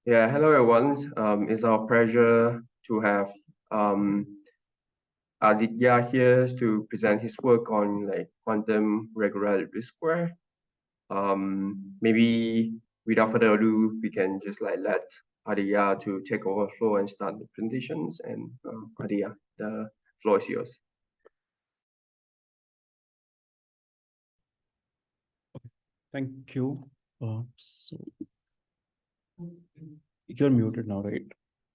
Yeah, hello everyone. It's our pleasure to have um, Aditya here to present his work on like quantum regularized square. Maybe without further ado, we can just like let Aditya to take over floor and start the presentations. And Aditya, the floor is yours. Thank you. So you're muted now, right?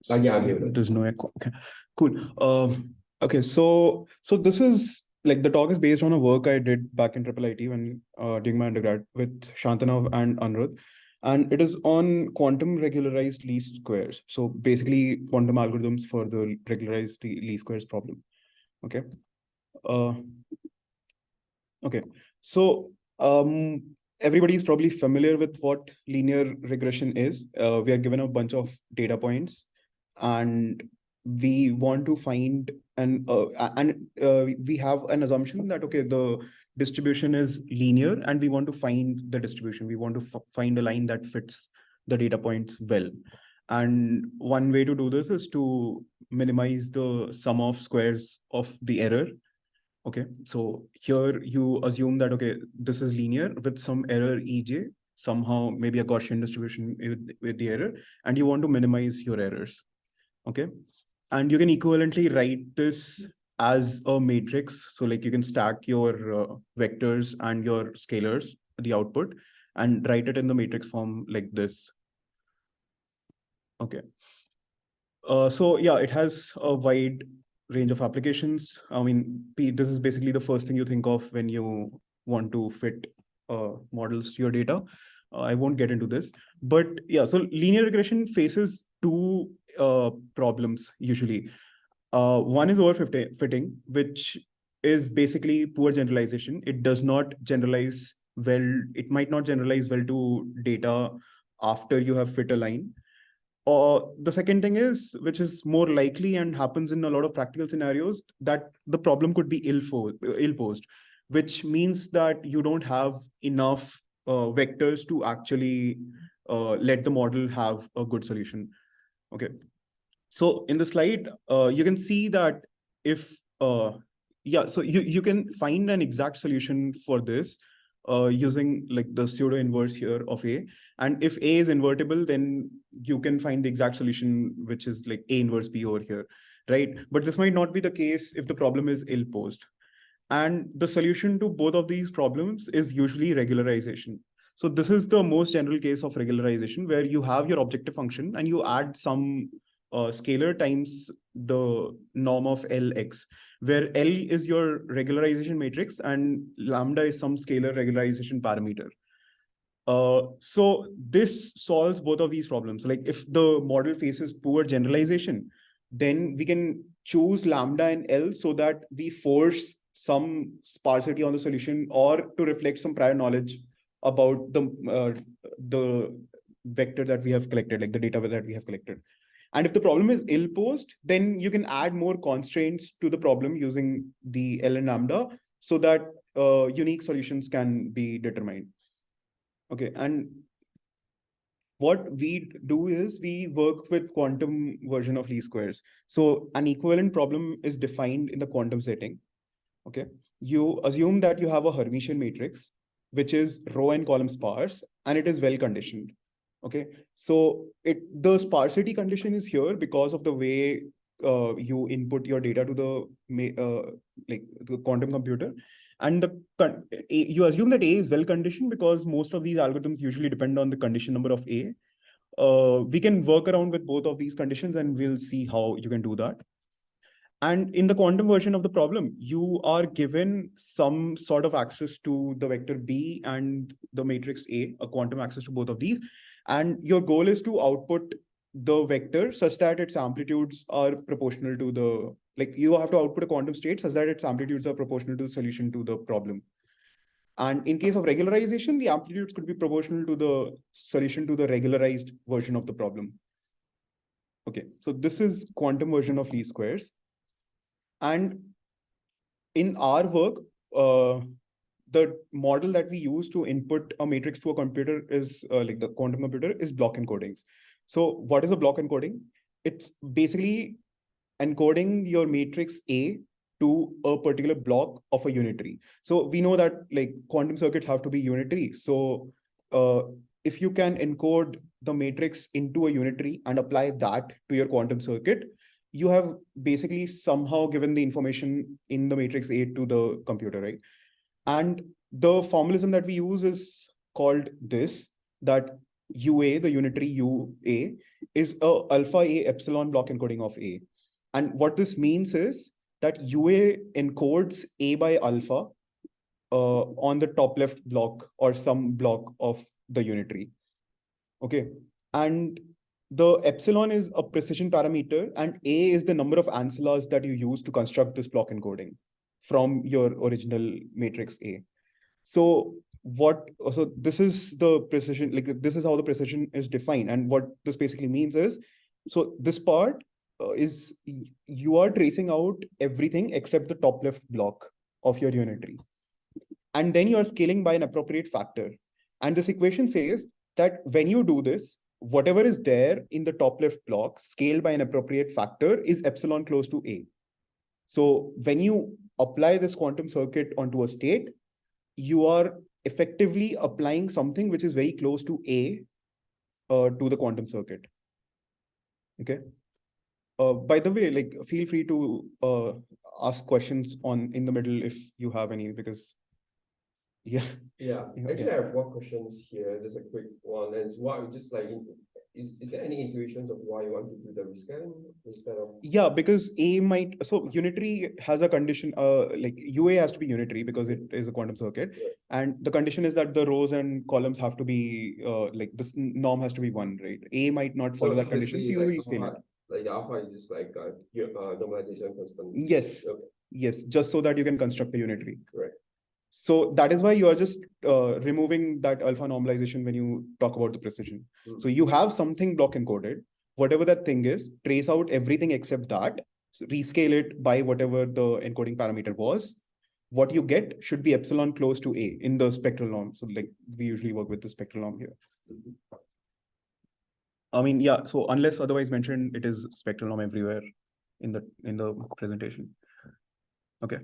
So Yeah, I'm muted. there's no echo. Okay, cool. Okay, so this is like the talk is based on a work I did back in IIIT when doing my undergrad with Shantanu and Anirudh, and it is on quantum regularized least squares. So basically, quantum algorithms for the regularized least squares problem. Okay. Okay. So everybody is probably familiar with what linear regression is. We are given a bunch of data points, and we want to find we have an assumption that okay, the distribution is linear, and we want to find the distribution. We want to find a line that fits the data points well. And one way to do this is to minimize the sum of squares of the error. Okay, so here you assume that, okay, this is linear with some error EJ, somehow maybe a Gaussian distribution with the error, and you want to minimize your errors. Okay, and you can equivalently write this as a matrix. So like you can stack your vectors and your scalars, the output, and write it in the matrix form like this. Okay. So yeah, it has a wide range of applications. I mean, this is basically the first thing you think of when you want to fit models to your data. I won't get into this, but yeah, so linear regression faces two problems usually. One is overfitting, which is basically poor generalization. It does not generalize well. It might not generalize well to data after you have fit a line. Or the second thing is, which is more likely and happens in a lot of practical scenarios, that the problem could be ill-posed, which means that you don't have enough vectors to actually let the model have a good solution. Okay. So in the slide, you can see that if, yeah, so you can find an exact solution for this using like the pseudo inverse here of A. And if A is invertible, then you can find the exact solution, which is like A inverse B over here, right? But this might not be the case if the problem is ill-posed. And the solution to both of these problems is usually regularization. So this is the most general case of regularization, where you have your objective function and you add some scalar times the norm of Lx, where L is your regularization matrix and lambda is some scalar regularization parameter. So this solves both of these problems. Like if the model faces poor generalization, then we can choose lambda and L so that we force some sparsity on the solution or to reflect some prior knowledge about the vector that we have collected, like the data that we have collected. And if the problem is ill-posed, then you can add more constraints to the problem using the L and lambda so that unique solutions can be determined. Okay, and what we do is we work with quantum version of least squares. So an equivalent problem is defined in the quantum setting. Okay, you assume that you have a Hermitian matrix, which is row and column sparse, and it is well conditioned. Okay, so the sparsity condition is here because of the way you input your data to the quantum computer, and you assume that A is well conditioned because most of these algorithms usually depend on the condition number of A. We can work around with both of these conditions, and we'll see how you can do that. And in the quantum version of the problem, you are given some sort of access to the vector B and the matrix A, a quantum access to both of these. And your goal is to output the vector such that its amplitudes are proportional to the, like you have to output a quantum state such that its amplitudes are proportional to the solution to the problem. And in case of regularization, the amplitudes could be proportional to the solution to the regularized version of the problem. Okay, so this is quantum version of least squares. And in our work, the model that we use to input a matrix to a computer is like the quantum computer is block encodings. So what is a block encoding? It's basically encoding your matrix A to a particular block of a unitary. So we know that like quantum circuits have to be unitary. So if you can encode the matrix into a unitary and apply that to your quantum circuit, you have basically somehow given the information in the matrix A to the computer, right? And the formalism that we use is called this, that UA, the unitary UA, is a alpha A epsilon block encoding of A. And what this means is that UA encodes A by alpha on the top left block or some block of the unitary. Okay. And the epsilon is a precision parameter, and A is the number of ancillars that you use to construct this block encoding from your original matrix A. So this is the precision, like this is how the precision is defined. And what this basically means is, so this part is you are tracing out everything except the top left block of your unitary. And then you are scaling by an appropriate factor. And this equation says that when you do this, whatever is there in the top left block scaled by an appropriate factor is epsilon close to A. So when you apply this quantum circuit onto a state, you are effectively applying something which is very close to A to the quantum circuit. Okay. By the way, like feel free to ask questions in the middle if you have any, because Yeah, actually, I have one question here, just a quick one. And it's why, just like, is there any intuitions of why you want to do the rescaling instead of? Yeah, because A might, so unitary has a condition, like UA has to be unitary because it is a quantum circuit. Yeah. And the condition is that the rows and columns have to be, like this norm has to be 1, right? A might not follow that condition, so you like rescale it. Like the alpha is just like normalization constant. Yes. Okay. Yes, just so that you can construct the unitary. Right. So that is why you are just removing that alpha normalization when you talk about the precision. So you have something block encoded, whatever that thing is, trace out everything except that, so rescale it by whatever the encoding parameter was. What you get should be epsilon close to A in the spectral norm. So like we usually work with the spectral norm here. I mean, yeah, so unless otherwise mentioned, it is spectral norm everywhere in the presentation. Okay.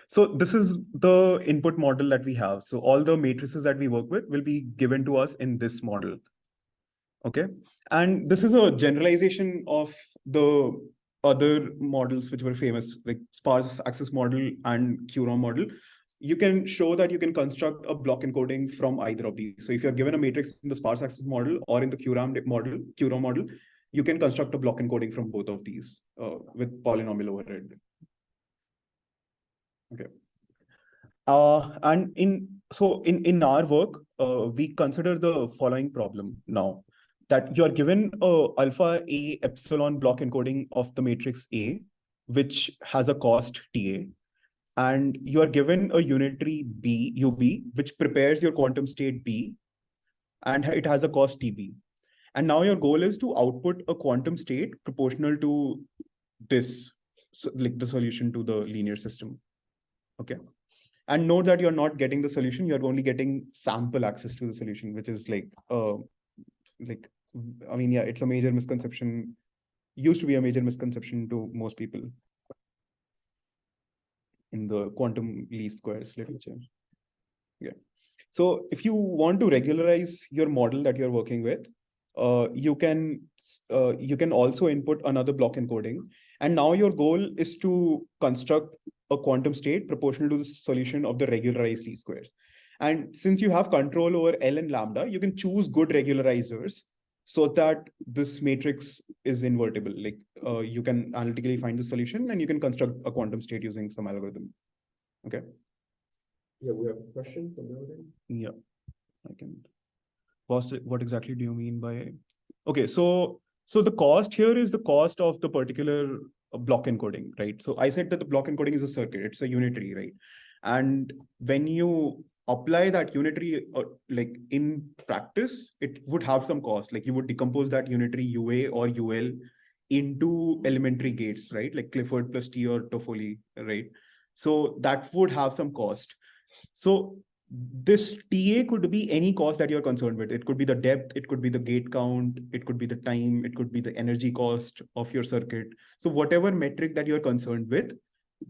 So this is the input model that we have. So all the matrices that we work with will be given to us in this model. Okay. And this is a generalization of the other models which were famous, like sparse access model and QROM model. You can show that you can construct a block encoding from either of these. So if you're given a matrix in the sparse access model or in the QROM model, you can construct a block encoding from both of these with polynomial overhead. Okay. And in our work, we consider the following problem now, that you are given a alpha A epsilon block encoding of the matrix A, which has a cost TA, and you are given a unitary B, UB, which prepares your quantum state B, and it has a cost TB. And now your goal is to output a quantum state proportional to this, so like the solution to the linear system. Okay. And note that you're not getting the solution, you're only getting sample access to the solution, which is like, I mean, yeah, it's a major misconception, used to be a major misconception to most people in the quantum least squares literature. Yeah. So if you want to regularize your model that you're working with, you can also input another block encoding. And now your goal is to construct a quantum state proportional to the solution of the regularized least squares. And since you have control over L and lambda, you can choose good regularizers so that this matrix is invertible. Like you can analytically find the solution and you can construct a quantum state using some algorithm. Okay. Yeah, we have a question from the audience. Yeah, I can. What exactly do you mean by? Okay, so the cost here is the cost of the particular block encoding, right? So I said that the block encoding is a circuit, it's a unitary, right? And when you apply that unitary, like in practice, it would have some cost. Like you would decompose that unitary UA or UL into elementary gates, right? Like Clifford plus T or Toffoli, right? So that would have some cost. So this TA could be any cost that you're concerned with. It could be the depth, it could be the gate count, it could be the time, it could be the energy cost of your circuit. So whatever metric that you're concerned with,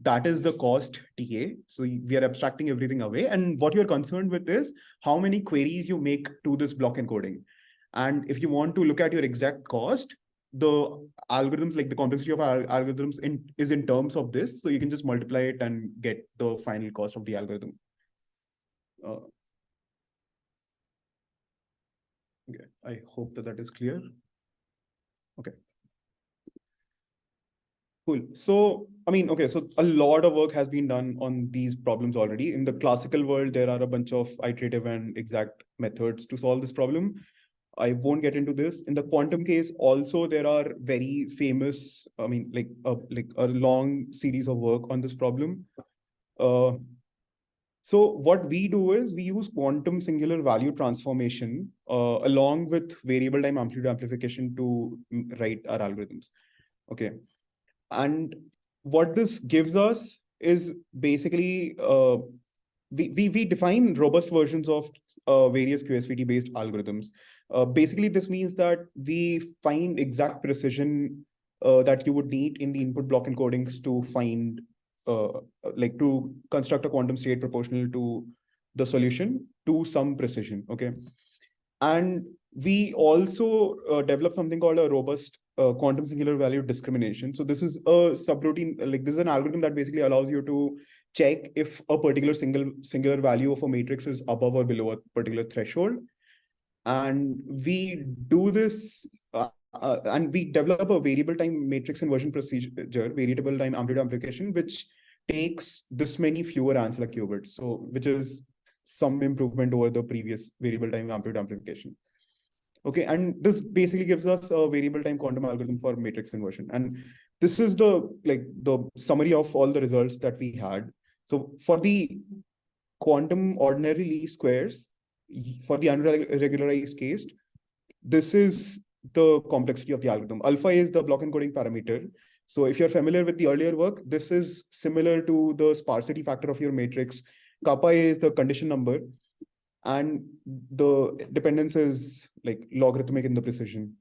that is the cost TA. So we are abstracting everything away. And what you're concerned with is how many queries you make to this block encoding. And if you want to look at your exact cost, the algorithms, like the complexity of our algorithms is in terms of this. So you can just multiply it and get the final cost of the algorithm. Okay, I hope that is clear. Okay. Cool. So, I mean, okay, so a lot of work has been done on these problems already. In the classical world, there are a bunch of iterative and exact methods to solve this problem. I won't get into this. In the quantum case, also there are very famous, I mean, like a long series of work on this problem. So what we do is we use quantum singular value transformation along with variable time amplitude amplification to write our algorithms. Okay. And what this gives us is basically we define robust versions of various QSVT based algorithms. Basically, this means that we find exact precision that you would need in the input block encodings to find like to construct a quantum state proportional to the solution to some precision. Okay. And we also develop something called a robust quantum singular value discrimination. So this is a subroutine, like this is an algorithm that basically allows you to check if a particular singular value of a matrix is above or below a particular threshold. And we do this and we develop a variable time matrix inversion procedure, variable time amplitude amplification, which takes this many fewer ancilla qubits. So which is some improvement over the previous variable time amplitude amplification. Okay, and this basically gives us a variable time quantum algorithm for matrix inversion. And this is the summary of all the results that we had. So for the quantum ordinary least squares, for the unregularized case, this is the complexity of the algorithm. Alpha is the block encoding parameter. So if you're familiar with the earlier work, this is similar to the sparsity factor of your matrix. Kappa is the condition number, and the dependence is like logarithmic in the precision.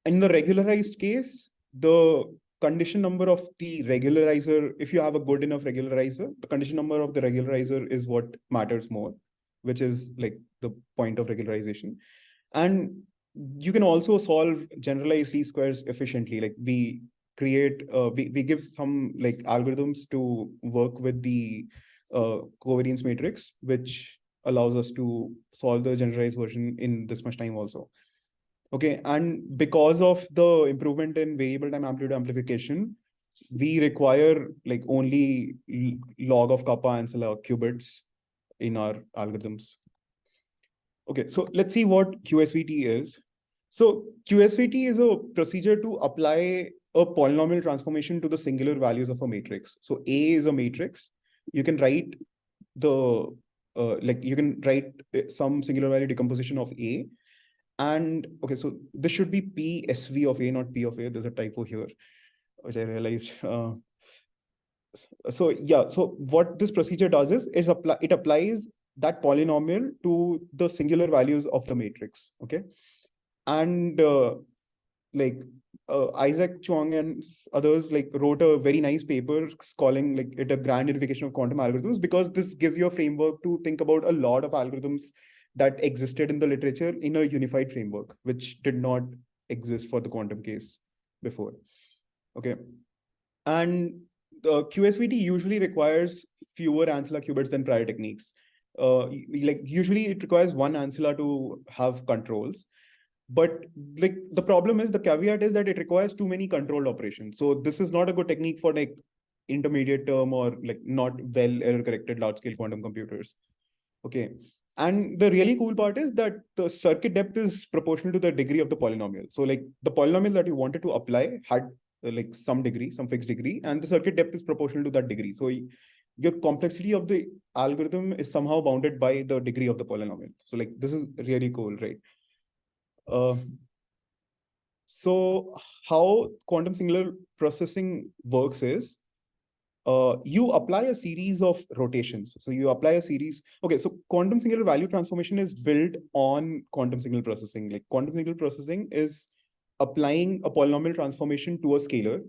In the regularized case, the condition number of the regularizer, if you have a good enough regularizer, the condition number of the regularizer is what matters more, which is like the point of regularization. And you can also solve generalized least squares efficiently. Like we create, we give some like algorithms to work with the covariance matrix, which allows us to solve the generalized version in this much time also. Okay, and because of the improvement in variable time amplitude amplification, we require like only log of kappa ancilla qubits in our algorithms. Okay, so let's see what QSVT is. So QSVT is a procedure to apply a polynomial transformation to the singular values of a matrix. So A is a matrix. You can write the you can write some singular value decomposition of A. And okay, so this should be PSV of A, not P of A. There's a typo here, which I realized. So yeah, so what this procedure does is it applies that polynomial to the singular values of the matrix. Okay, and Isaac Chuang and others like wrote a very nice paper calling like it a grand unification of quantum algorithms, because this gives you a framework to think about a lot of algorithms that existed in the literature in a unified framework, which did not exist for the quantum case before. Okay, and QSVT usually requires fewer ancilla qubits than prior techniques. Like usually it requires one ancilla to have controls. But like the problem is, the caveat is that it requires too many controlled operations. So this is not a good technique for like intermediate term or like not well error corrected large scale quantum computers. Okay. And the really cool part is that the circuit depth is proportional to the degree of the polynomial. So like the polynomial that you wanted to apply had like some degree, some fixed degree, and the circuit depth is proportional to that degree. So your complexity of the algorithm is somehow bounded by the degree of the polynomial. So like this is really cool, right? So how quantum singular processing works is you apply a series of rotations. So you apply a series. Okay, so quantum singular value transformation is built on quantum signal processing. Like quantum signal processing is applying a polynomial transformation to a scalar.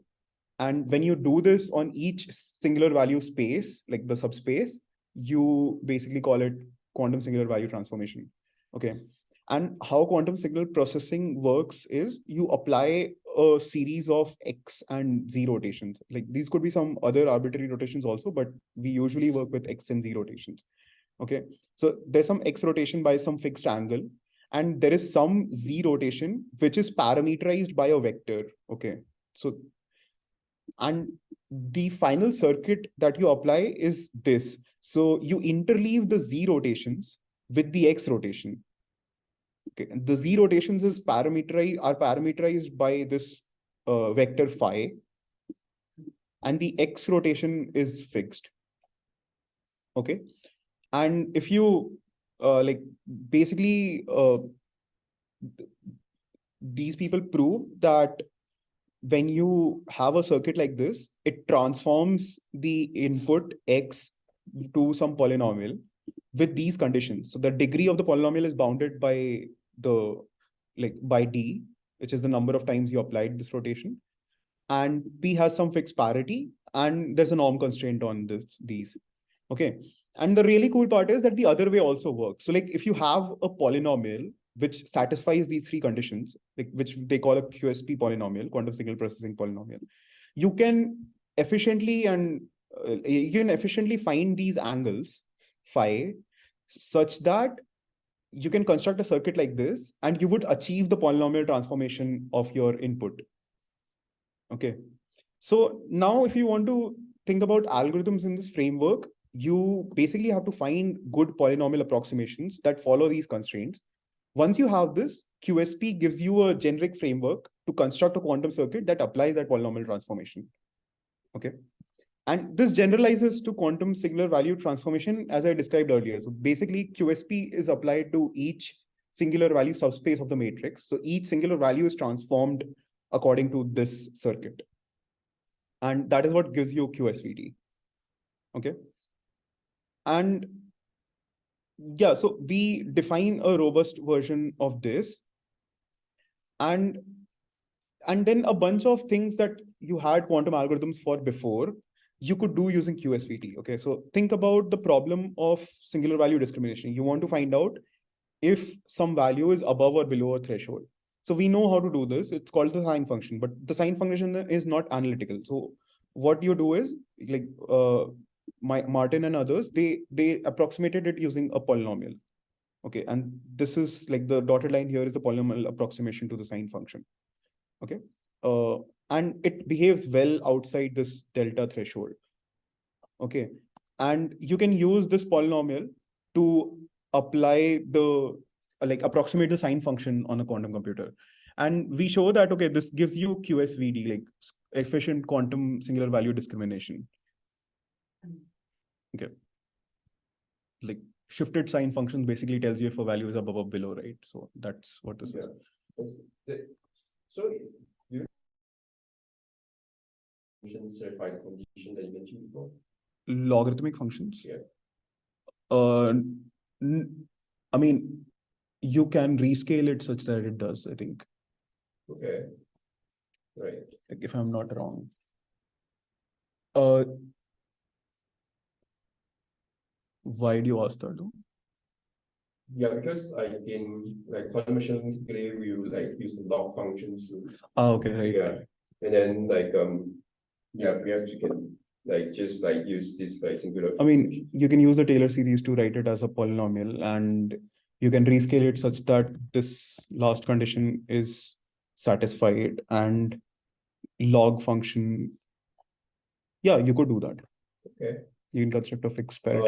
And when you do this on each singular value space, like the subspace, you basically call it quantum singular value transformation. Okay. And how quantum signal processing works is you apply a series of X and Z rotations. Like these could be some other arbitrary rotations also, but we usually work with X and Z rotations. Okay. So there's some X rotation by some fixed angle, and there is some Z rotation, which is parameterized by a vector. Okay. So, and the final circuit that you apply is this. So you interleave the Z rotations with the X rotation. Okay. And the Z rotations are parameterized by this vector phi, and the X rotation is fixed. Okay. And if you like basically these people prove that when you have a circuit like this, it transforms the input X to some polynomial with these conditions. So the degree of the polynomial is bounded by by D, which is the number of times you applied this rotation. And P has some fixed parity, and there's a norm constraint on these. Okay. And the really cool part is that the other way also works. So like if you have a polynomial which satisfies these three conditions, like which they call a QSP polynomial, quantum signal processing polynomial, you can efficiently find these angles phi such that you can construct a circuit like this and you would achieve the polynomial transformation of your input. Okay. So now if you want to think about algorithms in this framework, you basically have to find good polynomial approximations that follow these constraints. Once you have this, QSP gives you a generic framework to construct a quantum circuit that applies that polynomial transformation. Okay. And this generalizes to quantum singular value transformation as I described earlier. So basically QSP is applied to each singular value subspace of the matrix. So each singular value is transformed according to this circuit. And that is what gives you QSVT. Okay. And yeah, so we define a robust version of this. And then a bunch of things that you had quantum algorithms for before, you could do using QSVT. Okay. So think about the problem of singular value discrimination. You want to find out if some value is above or below a threshold. So we know how to do this. It's called the sign function, but the sign function is not analytical. So what you do is like Martin and others, they approximated it using a polynomial. Okay. And this is like the dotted line here is the polynomial approximation to the sign function. Okay. And it behaves well outside this delta threshold. Okay. And you can use this polynomial to apply approximate the sign function on a quantum computer. And we show that, okay, this gives you QSVD, like efficient quantum singular value discrimination. Okay. Like shifted sign function basically tells you if a value is above or below, right? So that's what this is. So certified condition that you mentioned before? Logarithmic functions? Yeah. I mean, you can rescale it such that it does, I think. Okay. Right. Like if I'm not wrong. Why do you ask that though? Yeah, because in like quantum machine today we will like use the log functions to okay, right. Yeah. And then we have to just use this singular. I mean, you can use the Taylor series to write it as a polynomial, and you can rescale it such that this last condition is satisfied, and log function. Yeah, you could do that. Okay. You can construct a fixed parity.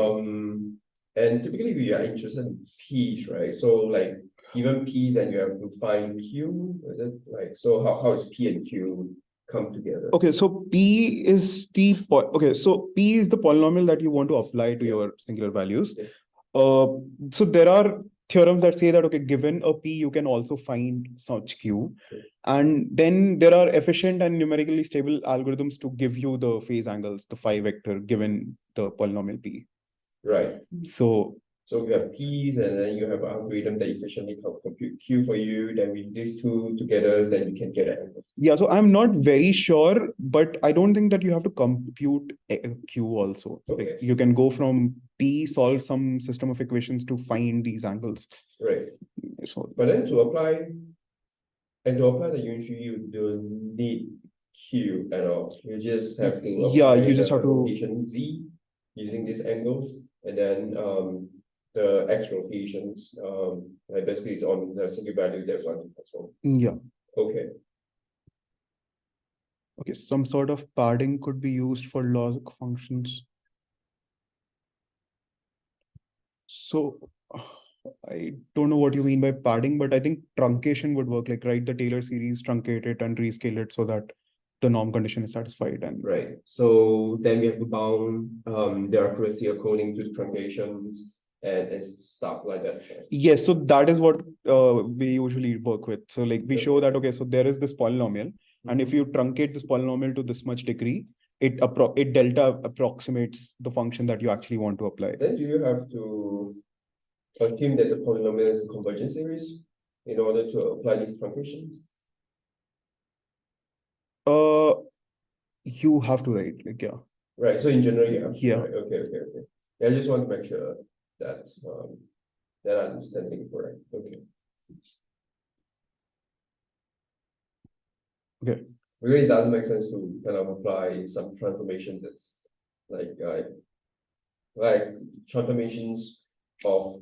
And typically we are interested in P's, right? So like given P, then you have to find Q. Is it like so? How is P and Q come together? Okay, so P is the polynomial that you want to apply to your singular values. Yes. So there are theorems that say that, okay, given a P, you can also find such Q. And then there are efficient and numerically stable algorithms to give you the phase angles, the phi vector, given the polynomial P. Right. So So you have P's, and then you have an algorithm that efficiently compute Q for you. Then with these two together, then you can get an angle. yeah, so I'm not very sure, but I don't think that you have to compute Q also. Okay. Like you can go from P, solve some system of equations to find these angles. Right. So, but then to apply the unitary, you don't need Q at all. You just have to apply you just have to rotation Z using these angles, and then the X rotations like basically it's on the single value that one transform. Yeah. Okay. Okay, some sort of padding could be used for log functions. So I don't know what you mean by padding, but I think truncation would work. Like write the Taylor series, truncate it, and rescale it so that the norm condition is satisfied. And right. So then we have to bound the accuracy according to the truncations and stuff like that. yes, so that is what we usually work with. So like we show that, okay, so there is this polynomial, and if you truncate this polynomial to this much degree, it delta approximates the function that you actually want to apply. Then do you have to assume that the polynomial is a convergence series in order to apply these truncations? You have to write, like, yeah. Right. So in general, yeah. Yeah. Right. Okay. Yeah, I just want to make sure that that I'm understanding correct. Okay. Okay. It really doesn't make sense to kind of apply some transformation that's like transformations of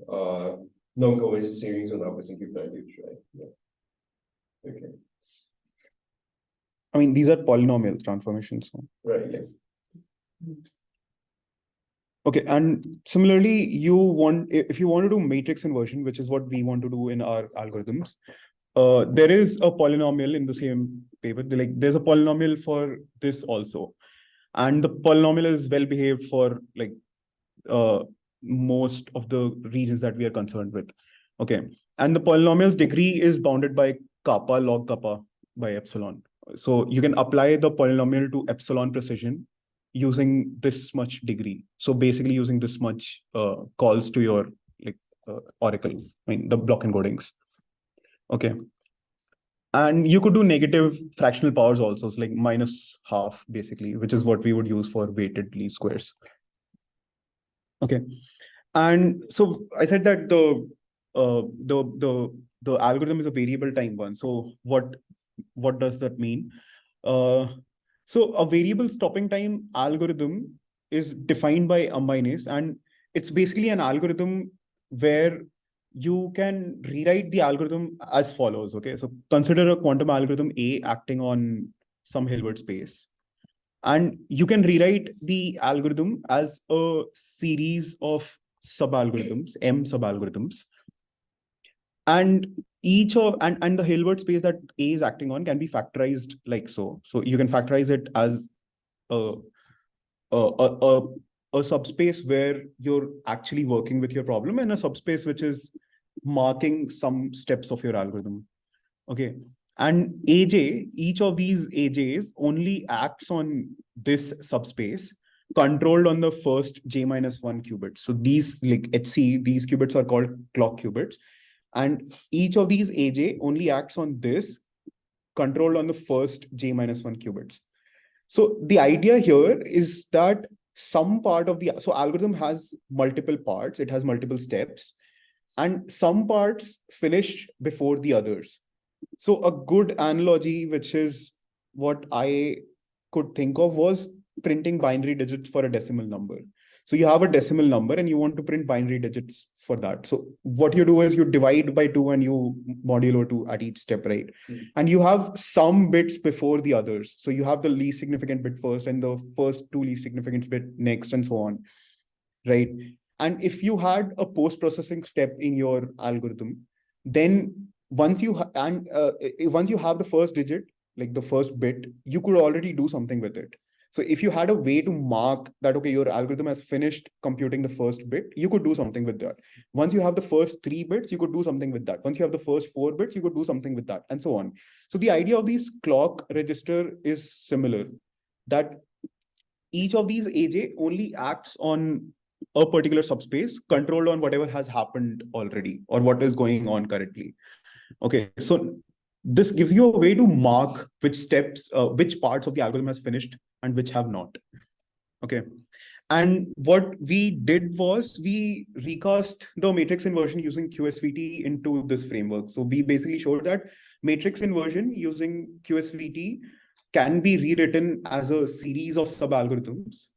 non-convergent series on opposite values, right? Yeah. Okay. I mean, these are polynomial transformations. So. Right. Yes. Okay, and similarly, if you want to do matrix inversion, which is what we want to do in our algorithms, there is a polynomial in the same paper. Like there's a polynomial for this also, and the polynomial is well behaved for like most of the regions that we are concerned with. Okay, and the polynomial's degree is bounded by kappa log kappa by epsilon. So you can apply the polynomial to epsilon precision using this much degree. So basically using this much calls to your like oracle, I mean the block encodings. Okay. And you could do negative fractional powers also. It's like minus half basically, which is what we would use for weighted least squares. Okay. And so I said that the algorithm is a variable time one. So what does that mean? So a variable stopping time algorithm is defined by minus, and it's basically an algorithm where you can rewrite the algorithm as follows. Okay, so consider a quantum algorithm A acting on some Hilbert space. And you can rewrite the algorithm as a series of sub-algorithms, M sub-algorithms. And each of and the Hilbert space that A is acting on can be factorized like so. So you can factorize it as a subspace where you're actually working with your problem, and a subspace which is marking some steps of your algorithm. Okay. And AJ, each of these AJs only acts on this subspace controlled on the first J-1 qubit. So these like HC, these qubits are called clock qubits. And each of these AJ only acts on this controlled on the first J-1 qubits. So the idea here is that some part of the, so algorithm has multiple parts, it has multiple steps, and some parts finish before the others. So a good analogy, which is what I could think of, was printing binary digits for a decimal number. So you have a decimal number and you want to print binary digits for that. So what you do is you divide by 2 and you modulo 2 at each step, right? And you have some bits before the others. So you have the least significant bit first and the first 2 least significant bit next and so on, right? And if you had a post-processing step in your algorithm, then once you have the first digit, like the first bit, you could already do something with it. So if you had a way to mark that, okay, your algorithm has finished computing the first bit, you could do something with that. Once you have the first 3 bits, you could do something with that. Once you have the first 4 bits, you could do something with that, and so on. So the idea of these clock register is similar, that each of these AJ only acts on a particular subspace controlled on whatever has happened already or what is going on currently. Okay, so this gives you a way to mark which steps, which parts of the algorithm has finished and which have not. Okay. And what we did was we recast the matrix inversion using QSVT into this framework. So we basically showed that matrix inversion using QSVT can be rewritten as a series of sub-algorithms.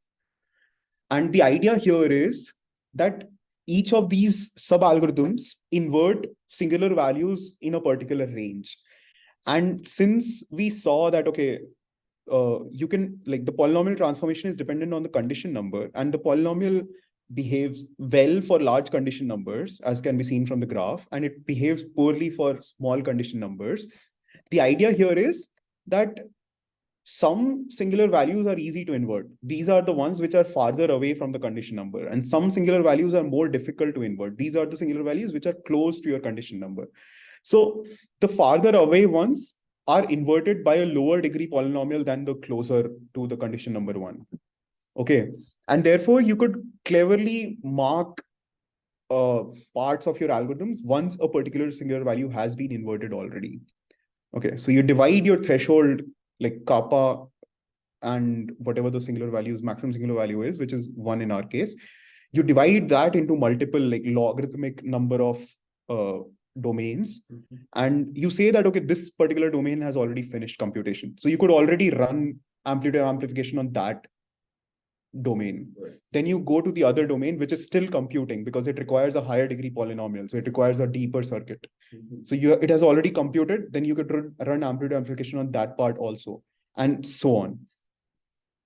And the idea here is that each of these sub-algorithms invert singular values in a particular range. And since we saw that, okay, you can, like, the polynomial transformation is dependent on the condition number, and the polynomial behaves well for large condition numbers, as can be seen from the graph, and it behaves poorly for small condition numbers. The idea here is that some singular values are easy to invert. These are the ones which are farther away from the condition number. And some singular values are more difficult to invert. These are the singular values which are close to your condition number. So the farther away ones are inverted by a lower degree polynomial than the closer to the condition number one. Okay. And therefore, you could cleverly mark parts of your algorithms once a particular singular value has been inverted already. Okay. So you divide your threshold, like kappa and whatever the singular values, maximum singular value is, which is 1 in our case, you divide that into multiple, like, logarithmic number of domains. And you say that, okay, this particular domain has already finished computation. So you could already run amplitude amplification on that domain. Right. Then you go to the other domain, which is still computing because it requires a higher degree polynomial. So it requires a deeper circuit. So it has already computed, then you could run amplitude amplification on that part also, and so on.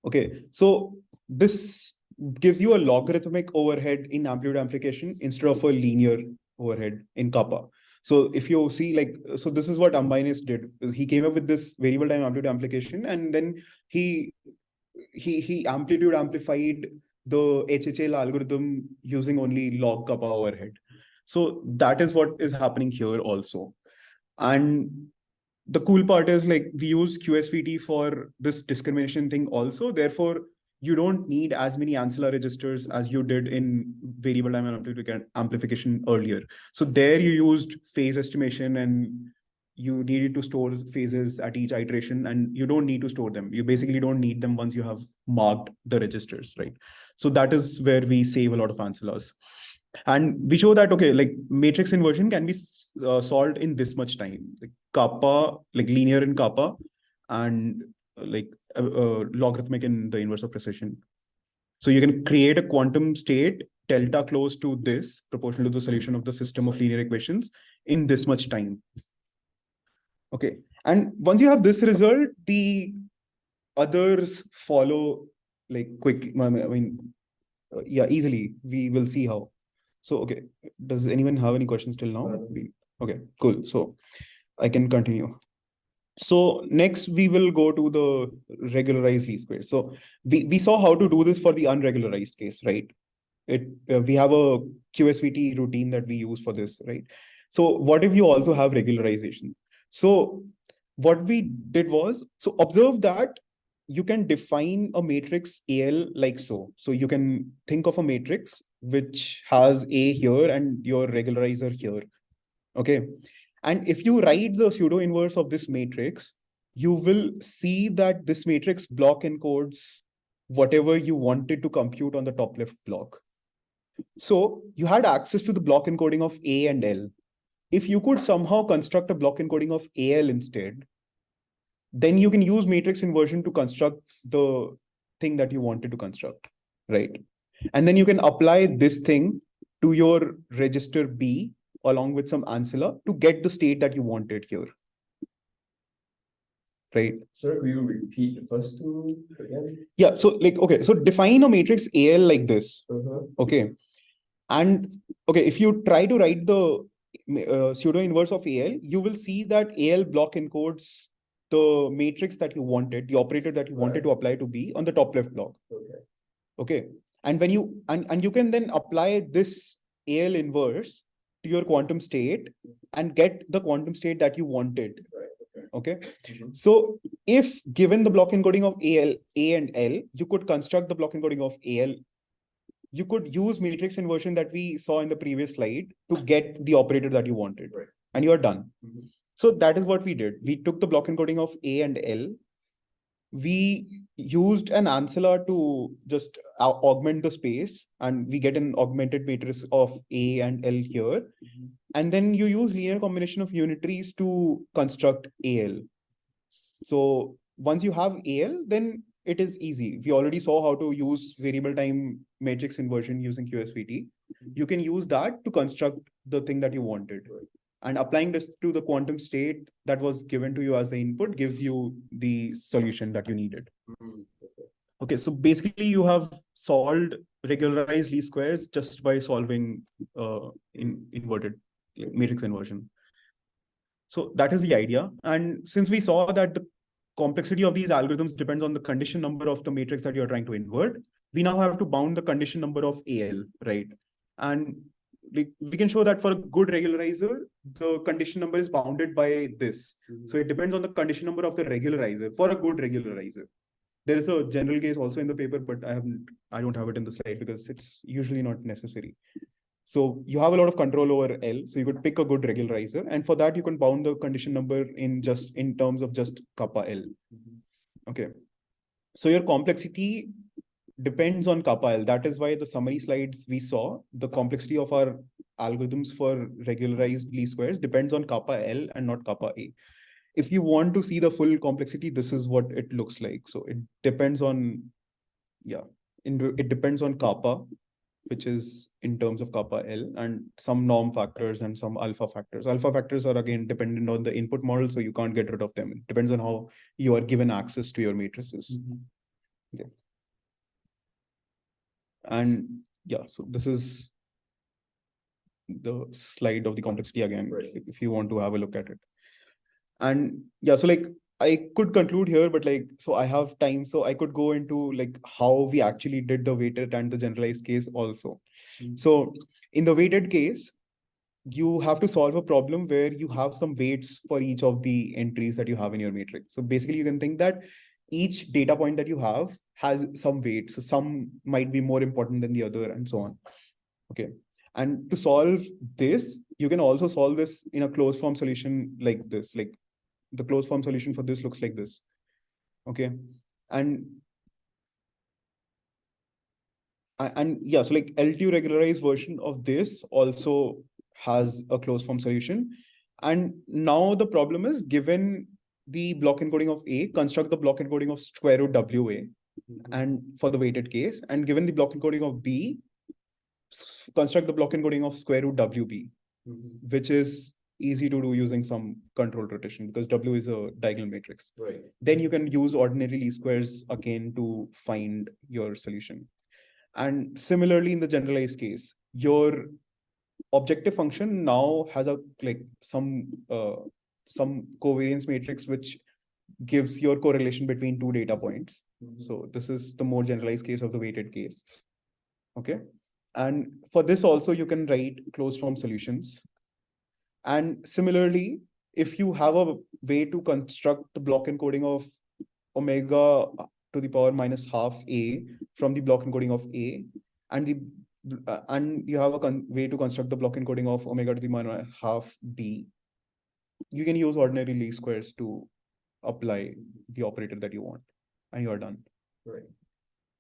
Okay, so this gives you a logarithmic overhead in amplitude amplification instead of a linear overhead in kappa. So if you see, like, so this is what Ambainis did. He came up with this variable time amplitude amplification, and then he amplitude amplified the HHL algorithm using only log kappa overhead. So that is what is happening here also. And the cool part is, like, we use QSVT for this discrimination thing also. Therefore, you don't need as many ancilla registers as you did in variable time amplification earlier. So there you used phase estimation and you needed to store phases at each iteration, and you don't need to store them. You basically don't need them once you have marked the registers, right? So that is where we save a lot of ancillas. And we show that, okay, like, matrix inversion can be solved in this much time, like kappa, like linear in kappa, and like logarithmic in the inverse of precision. So you can create a quantum state delta close to this, proportional to the solution of the system of linear equations, in this much time. Okay. And once you have this result, the others follow, like, quick. I mean, yeah, easily. We will see how. So, okay, does anyone have any questions till now? Okay, cool. So I can continue. So next we will go to the regularized least squares. So we saw how to do this for the unregularized case, right? We have a QSVT routine that we use for this, right? So what if you also have regularization? So what we did was, so observe that you can define a matrix AL like so. So you can think of a matrix which has A here and your regularizer here. Okay. And if you write the pseudo inverse of this matrix, you will see that this matrix block encodes whatever you wanted to compute on the top left block. So you had access to the block encoding of A and L. If you could somehow construct a block encoding of AL instead, then you can use matrix inversion to construct the thing that you wanted to construct, right? And then you can apply this thing to your register B along with some ancilla to get the state that you wanted here, right? Sir, will you repeat the first two again? Yeah, so, like, okay, so define a matrix AL like this. Okay. And okay, if you try to write the pseudo inverse of AL, you will see that AL block encodes the matrix that you wanted, the operator that you wanted to apply to B on the top left block. Okay. And when you and you can then apply this AL inverse to your quantum state and get the quantum state that you wanted. Okay. So if given the block encoding of A and L, you could construct the block encoding of AL. You could use matrix inversion that we saw in the previous slide to get the operator that you wanted, and you are done. So that is what we did. We took the block encoding of A and L. We used an ancilla to just augment the space, and we get an augmented matrix of A and L here. And then you use linear combination of unitaries to construct AL. So once you have AL, then it is easy. We already saw how to use variable time matrix inversion using QSVT. You can use that to construct the thing that you wanted. And applying this to the quantum state that was given to you as the input gives you the solution that you needed. Okay, so basically you have solved regularized least squares just by solving inverted matrix inversion. So that is the idea. And since we saw that the complexity of these algorithms depends on the condition number of the matrix that you're trying to invert, we now have to bound the condition number of AL, right? And we can show that for a good regularizer, the condition number is bounded by this. So it depends on the condition number of the regularizer for a good regularizer. There is a general case also in the paper, but I don't have it in the slide because it's usually not necessary. So you have a lot of control over L. So you could pick a good regularizer. And for that, you can bound the condition number in terms of just kappa L. Okay. So your complexity depends on kappa L. That is why the summary slides we saw, the complexity of our algorithms for regularized least squares depends on kappa L and not kappa A. If you want to see the full complexity, this is what it looks like. So it depends on, it depends on kappa, which is in terms of kappa L, and some norm factors and some alpha factors. Alpha factors are again dependent on the input model, so you can't get rid of them. It depends on how you are given access to your matrices. Okay. And so this is the slide of the complexity again, if you want to have a look at it. And so like I could conclude here, but like, so I have time, so I could go into like how we actually did the weighted and the generalized case also. So in the weighted case, you have to solve a problem where you have some weights for each of the entries that you have in your matrix. So basically you can think that each data point that you have has some weight. So some might be more important than the other and so on. Okay. And to solve this, you can also solve this in a closed form solution like this, like the closed form solution for this looks like this. Okay. And so like L2 regularized version of this also has a closed form solution. And now the problem is, given the block encoding of A, construct the block encoding of square root WA and for the weighted case, and given the block encoding of B, construct the block encoding of square root WB, which is easy to do using some controlled rotation because W is a diagonal matrix. Right. Then you can use ordinary least squares again to find your solution. And similarly, in the generalized case, your objective function now has a like some covariance matrix which gives your correlation between two data points. So this is the more generalized case of the weighted case. Okay. And for this also, you can write closed form solutions. And similarly, if you have a way to construct the block encoding of omega to the power minus half A from the block encoding of A, and you have a way to construct the block encoding of omega to the minus half B, you can use ordinary least squares to apply the operator that you want, and you are done. Right.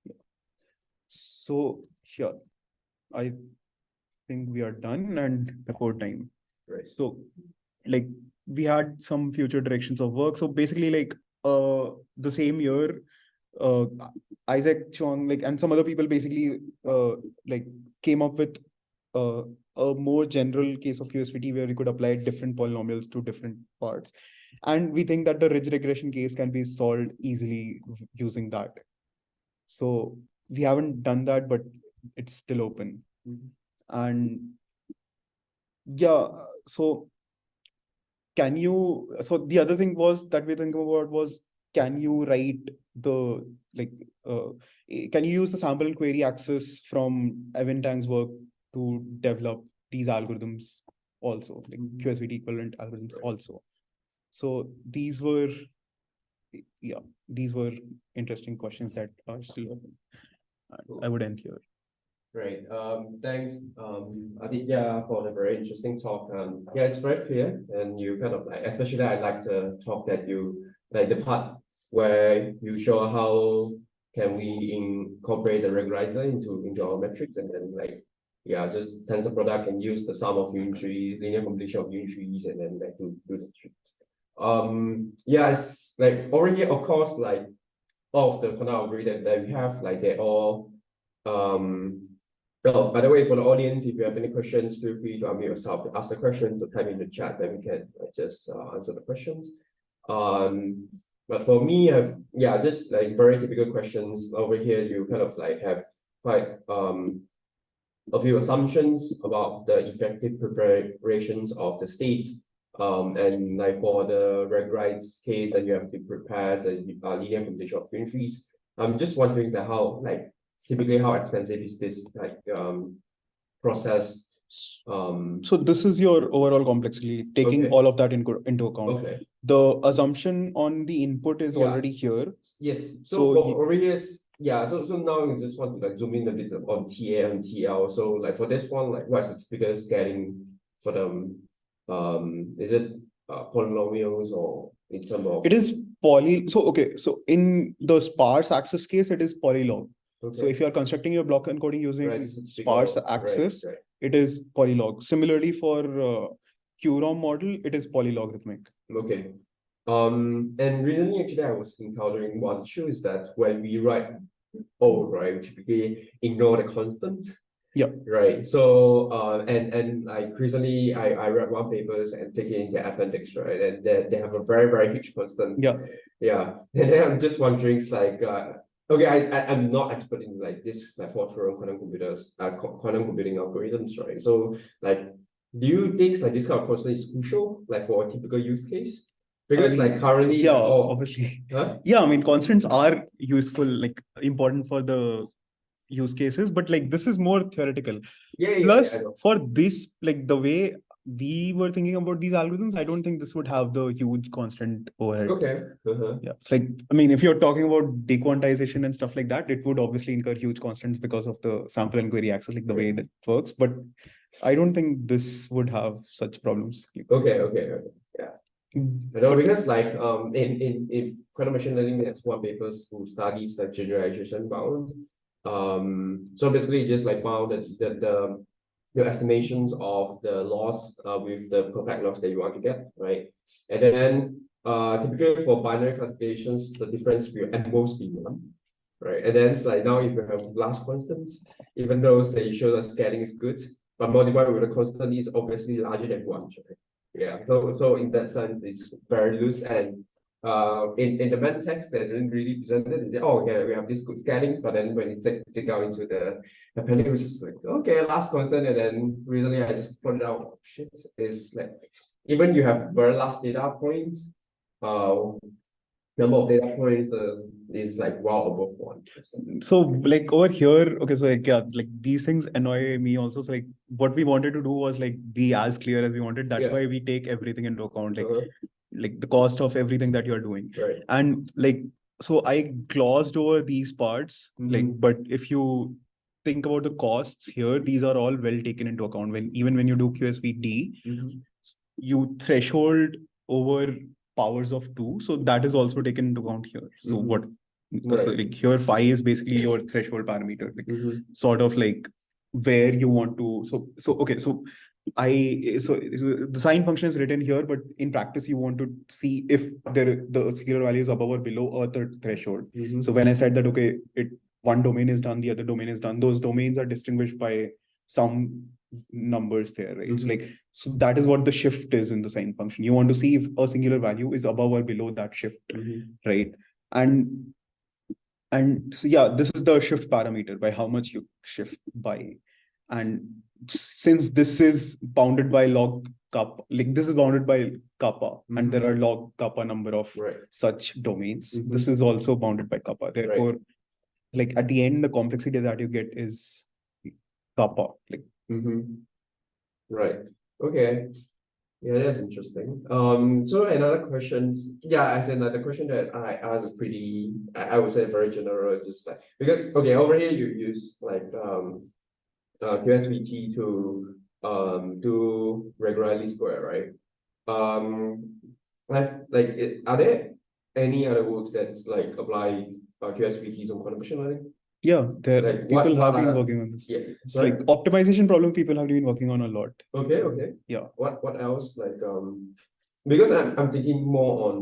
Yeah. So here, I think we are done and before time. Right. So like we had some future directions of work. So basically like the same year, Isaac Chong like and some other people basically like came up with a more general case of QSVT where we could apply different polynomials to different parts. And we think that the ridge regression case can be solved easily using that. So we haven't done that, but it's still open. And so can you, so the other thing was that we think about was, can you write the, like, can you use the sample and query access from Evan Tang's work to develop these algorithms also, like QSVT equivalent algorithms also? So these were, yeah, these were interesting questions that are still open. I would end here. Great. Thanks, Aditya, for the very interesting talk. Yeah, it's very clear, and you kind of like, especially I like the talk that you like the part where you show how can we incorporate the regularizer into our metrics, and then like just tensor product and use the sum of unit trees, linear combination of unit trees, and then like do the trees. Yeah, it's like over here, of course, like all of the quantum algorithm that we have, like they're all Oh, by the way, for the audience, if you have any questions, feel free to unmute yourself to ask the questions or type in the chat, then we can just answer the questions. But for me, just like very typical questions over here. You kind of like have quite a few assumptions about the effective preparations of the state. And like for the regularized case, then you have to prepare the linear combination of unit trees. I'm just wondering that how like typically how expensive is this like process? So this is your overall complexity, taking all of that into account. Okay. The assumption on the input is already here. Yes. So for Aurelius, so now you just want to like zoom in a bit on TA and TL. So like for this one, like what's the typical scaling for them? Is it polynomials or in terms of it is so in the sparse access case, it is polylog. So if you are constructing your block encoding using sparse access, it is polylog. Similarly, for QROM model, it is polylogarithmic. Okay. And recently, actually, I was encountering one issue is that when we write right, we typically ignore the constant. Yeah. Right. So and like recently I read one papers and taking the appendix, right? And they have a very, very huge constant. Yeah. Yeah. And then I'm just wondering, it's like okay, I'm not expert in like this like for quantum computers, quantum computing algorithms, right? So like, do you think like this kind of constant is crucial like for a typical use case? Because like currently, obviously, I mean, constants are useful, like important for the use cases, but like this is more theoretical. Plus, for this, like the way we were thinking about these algorithms, I don't think this would have the huge constant overhead. Okay. Yeah, it's like, I mean, if you're talking about dequantization and stuff like that, it would obviously incur huge constants because of the sample and query access, like the way that works. But I don't think this would have such problems. Okay. Yeah. I know, because like in quantum machine learning, there's one papers who studies like generalization bound. So basically just like bound the your estimations of the loss with the perfect loss that you want to get, right? And then typically for binary classifications, the difference will at most be one, right? And then it's like now if you have large constants, even though that you show the scaling is good, but multiplied with a constant is obviously larger than one, right? Yeah, so in that sense, it's very loose, and in the main text, they didn't really present it. Oh, yeah, we have this good scaling, but then when you take out into the appendix, it's just like, okay, last constant, and then recently I just pointed out, shit, is like, even you have very last data points, number of data points is like well above 1%. So like over here, okay, so like like these things annoy me also. So like what we wanted to do was like be as clear as we wanted. That's why we take everything into account, like the cost of everything that you're doing. Right. And like, so I glossed over these parts, like, but if you think about the costs here, these are all well taken into account. Even when you do QSVT, you threshold over powers of 2, so that is also taken into account here. So so like here phi is basically your threshold parameter, like sort of like where you want to. So okay, so the sign function is written here, but in practice you want to see if the singular value is above or below a threshold. So when I said that okay, one domain is done, the other domain is done, those domains are distinguished by some numbers there, right? It's like, so that is what the shift is in the sign function. You want to see if a singular value is above or below that shift, right? And so this is the shift parameter, by how much you shift by. And since this is bounded by log kappa, like this is bounded by kappa, and there are Mhm. log kappa number of Right. such domains. Mhm. This is also bounded by kappa. Therefore, like at the end, the complexity that you get is kappa. Like, Right. Okay. Yeah, that's interesting. So another questions, yeah, as another question that I asked is pretty, I would say very general, just like because okay, over here you use like QSVT to do regularly square, right? Are there any other works that's like apply QSVTs on quantum machine learning? yeah, there Like people what have been are working on this. yeah, It's sorry? like optimization problem people have been working on a lot. Okay. Yeah. What else? Like because I'm thinking more on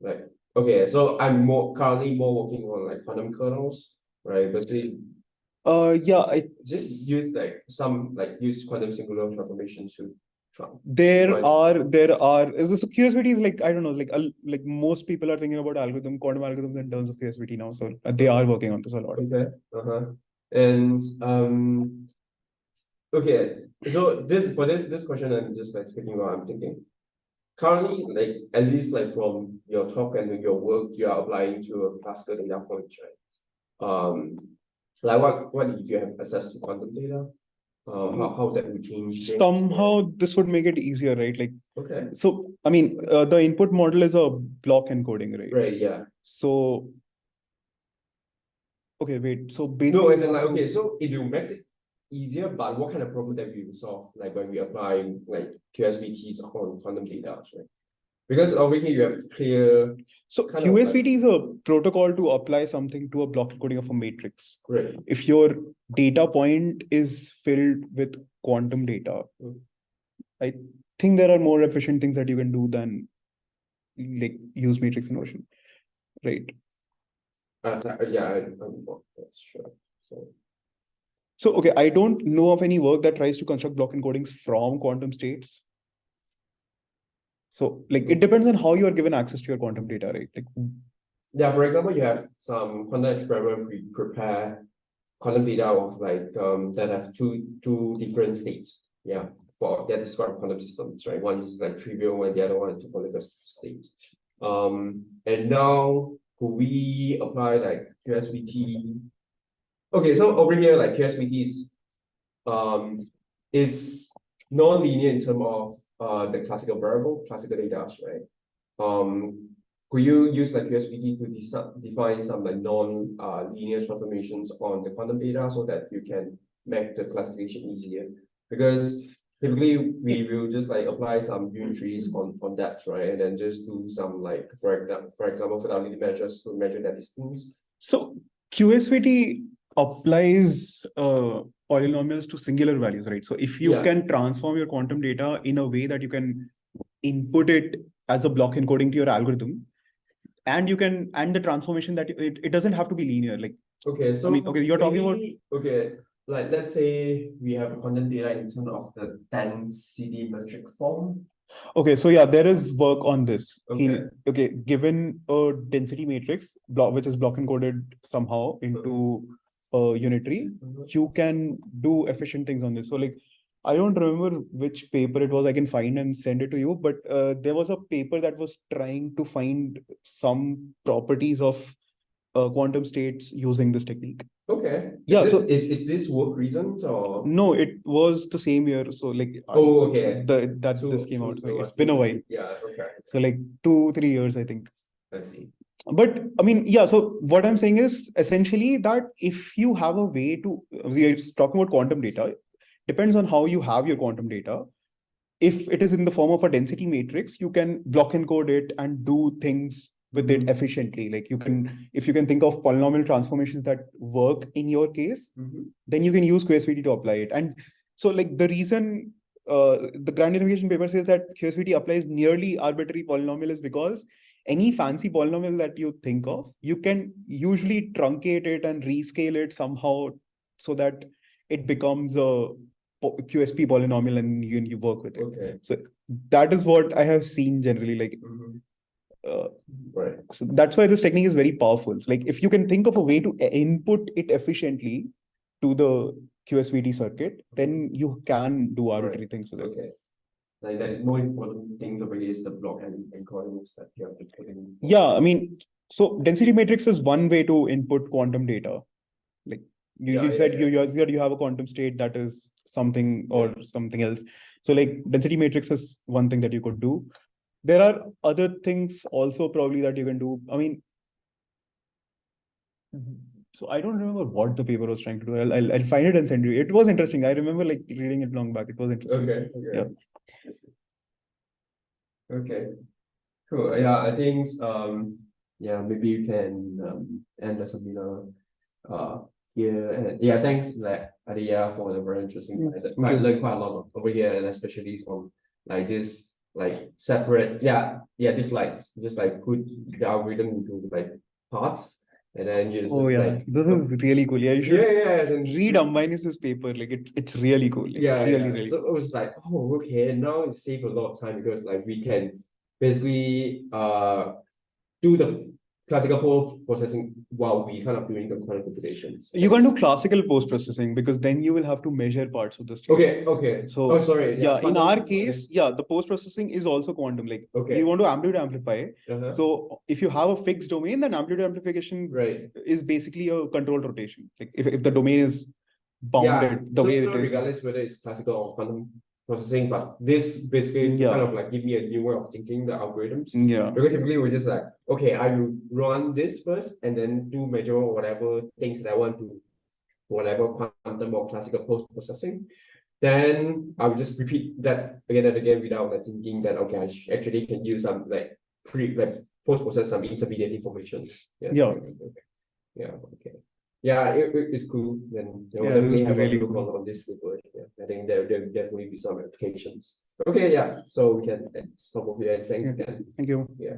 like okay, so I'm currently more working on like quantum kernels, right? Basically Yeah, I just use like some like use quantum singular transformation to try. there But are is this QSVT is like I don't know, like most people are thinking about quantum algorithms in terms of QSVT now. So they are working on this a lot. okay, and okay, so this question I'm just like speaking about, I'm thinking currently, like at least like from your talk and your work, you are applying to a classical data point, right? Like what if you have access to quantum data? How that would change things? Somehow this would make it easier, right? Like, Okay. so I mean, the input model is a block encoding, right? Right, yeah. So okay, wait. So No, basically, as in like okay, so it will make it easier, but what kind of problem that we will solve, like when we apply like QSVTs on quantum data, right? Because over here you have clear so kind of like QSVT is a protocol to apply something to a block encoding of a matrix. right. If your data point is filled with quantum data, I think there are more efficient things that you can do than like use matrix inversion, right? Yeah, I'm not that's sure. So okay, I don't know of any work that tries to construct block encodings from quantum states. So like it depends on how you are given access to your quantum data, right? Like yeah, for example, you have some quantum experiment prepare quantum data of like that have two different states. Yeah, for that describe quantum systems, right? One is like trivial and the other one is topological states. And now could we apply like QSVT? Okay, so over here, like QSVT is non-linear in terms of the classical variable, classical data, right? Could you use like QSVT to define some like non-linear transformations on the quantum data so that you can make the classification easier? Because typically we will just like apply some unitaries on that, right? And then just do some like for example fidelity measures to measure that distance. so QSVT applies polynomials to singular values, right? So if you can transform your quantum data in a way that you can input it as a block encoding to your algorithm, and you can and the transformation that it doesn't have to be linear. Like okay, so I mean, okay, you're talking about okay, like let's say we have quantum data in terms of the density metric form. okay, so yeah, there is work on this. Okay. Given a density matrix block which is block encoded somehow into a unitary, you can do efficient things on this. So like I don't remember which paper it was. I can find and send it to you. But there was a paper that was trying to find some properties of quantum states using this technique. Okay. Yeah. So is this work recent or no? It was the same year. So like okay. This came out. Like, it's been a while. Yeah. Okay. So like 2-3 years, I think. I see. But I mean, yeah. So what I'm saying is essentially that if you have a way to, we are talking about quantum data, depends on how you have your quantum data. If it is in the form of a density matrix, you can block encode it and do things with it efficiently. Like if you can think of polynomial transformations that work in your case, then you can use QSVT to apply it. And so like the reason the grand unification paper says that QSVT applies nearly arbitrary polynomial is because any fancy polynomial that you think of, you can usually truncate it and rescale it somehow so that it becomes a QSP polynomial and you work with it. Okay. So that is what I have seen generally. Like, right. So that's why this technique is very powerful. Like, if you can think of a way to input it efficiently to the QSVT circuit, then you can do arbitrary things with it. Okay. Like the more important thing to really is the block and encodings that you have to put in. Yeah, I mean, so density matrix is one way to input quantum data. Like you said you have a quantum state that is something or something else. So like density matrix is one thing that you could do. There are other things also probably that you can do. I mean, so I don't remember what the paper was trying to do. I'll find it and send you. It was interesting. I remember like reading it long back. It was interesting. Okay. Yeah. Okay. Cool. Yeah, I think yeah, maybe you can end the seminar here. And yeah, thanks like Aditya for the very interesting. I learned quite a lot over here, and especially from like this like separate this like just like put the algorithm into like parts. And then you just this is really cool. Yeah, you should read Ambani's paper. Like it's really cool. Like, really so it was like, oh, okay, now it saves a lot of time because like we can basically do the classical post-processing while we kind of doing the quantum computations. You can do classical post-processing because then you will have to measure parts of the state. Okay. So sorry. In our case, the post-processing is also quantum. Like you want to amplitude amplify. So if you have a fixed domain, then amplitude amplification is basically a controlled rotation. Like if the domain is bounded the way it is. Regardless whether it's classical or quantum processing, but this basically kind of like give me a new way of thinking the algorithms. Because typically we're just like, okay, I will run this first and then do measure whatever things that I want to, whatever quantum or classical post-processing. Then I will just repeat that again and again without like thinking that okay, I actually can use some like post-process some intermediate information. Yeah, it's cool. Then they'll definitely have a look on this paper. I think there'll definitely be some applications. Okay, so we can stop over here. Thanks again. Thank you. Yeah.